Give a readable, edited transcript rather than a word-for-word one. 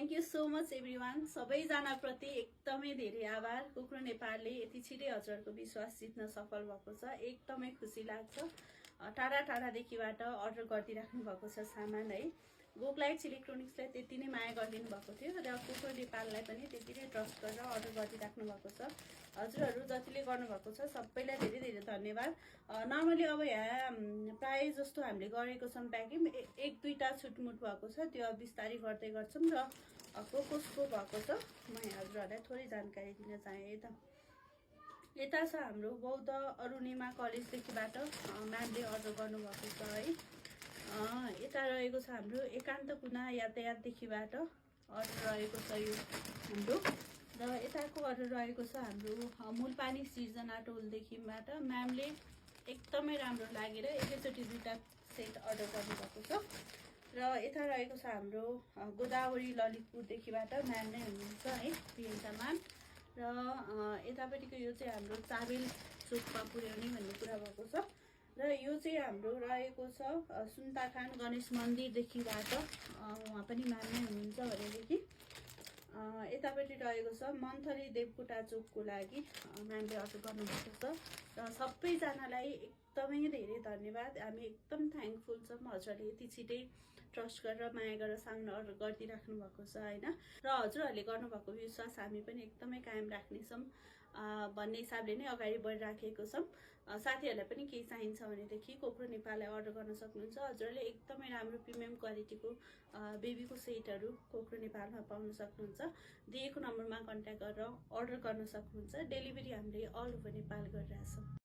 Thank you so much everyone. सबैजनाप्रति एकदमै धेरै आभार। कुक्रो नेपालले यति छिटै हजुरहरूको विश्वास जित्न सफल भएको छ, एकदमै खुसी लाग्छ। टाढा टाढादेखिबाट अर्डर गरिदिइराख्नु भएको छ सामान है। गोकलाइट्स इलेक्ट्रोनिक्सलाई त्यति नै माया गरिदिनु भएको थियो र कुक्रो नेपाललाई पनि त्यति नै ट्रस्ट गरेर अर्डर गरिदिइराख्नु भएको छ। हजुरहरू जतिले गर्नुभएको छ सबैलाई धेरै धेरै धन्यवाद। नर्मली अब यहाँ प्राय जस्तो हामीले गरेको छौँ प्याकिङ, एक दुईवटा छुटमुट भएको छ, त्यो अब बिस्तारै गर्दै गर्छौँ। र कसको भएको छ म हजुरहरूलाई थोरै जानकारी दिन चाहेँ। यता छ हाम्रो बौद्ध अरुणिमा कलेजदेखिबाट म्यामले अर्डर गर्नुभएको छ है। यता रहेको छ हाम्रो एकान्त कुना यातायातदेखिबाट अर्डर रहेको छ यो हाम्रो। र यताको अर्डर रहेको छ हाम्रो मूलपानी सिर्जना टोलदेखिबाट म्यामले एकदमै राम्रो लागेर एकैचोटि दुईवटा सेट अर्डर गर्नुभएको छ। र यता रहेको छ हाम्रो गोदावरी ललितपुरदेखिबाट म्याम नै हुनुहुन्छ है, प्रियङ्का म्याम। र यतापट्टिको यो चाहिँ हाम्रो चाबेल चोकमा पुर्याउने भन्ने कुरा भएको छ। र यो चाहिँ हाम्रो रहेको छ सुन्ताखान गणेश मन्दिरदेखिबाट उहाँ पनि म्याम नै हुनुहुन्छ भनेदेखि। यतापट्टि रहेको छ मन्थली देवकोटा चोकको लागि म्यामले अर्डर गर्नुभएको छ। र सबैजनालाई एकदमै धेरै धन्यवाद। हामी एकदम थ्याङ्कफुल छौँ हजुरहरूले यति छिटै ट्रस्ट गरेर माया गरेर सामान अर्डर गरिदिइराख्नु भएको छ होइन। र हजुरहरूले गर्नुभएको विश्वास हामी पनि एकदमै कायम राख्नेछौँ भन्ने हिसाबले नै अगाडि बढिराखेको छौँ। साथीहरूलाई पनि केही चाहिन्छ भनेदेखि कुक्रो नेपाललाई अर्डर गर्न सक्नुहुन्छ। हजुरहरूले एकदमै राम्रो प्रिमियम क्वालिटीको बेबीको सेटहरू कुक्रो नेपालमा पाउन सक्नुहुन्छ। दिएको नम्बरमा कन्ट्याक्ट गरेर अर्डर गर्न सक्नुहुन्छ। डेलिभरी हामीले अल ओभर नेपाल गरिरहेछौँ।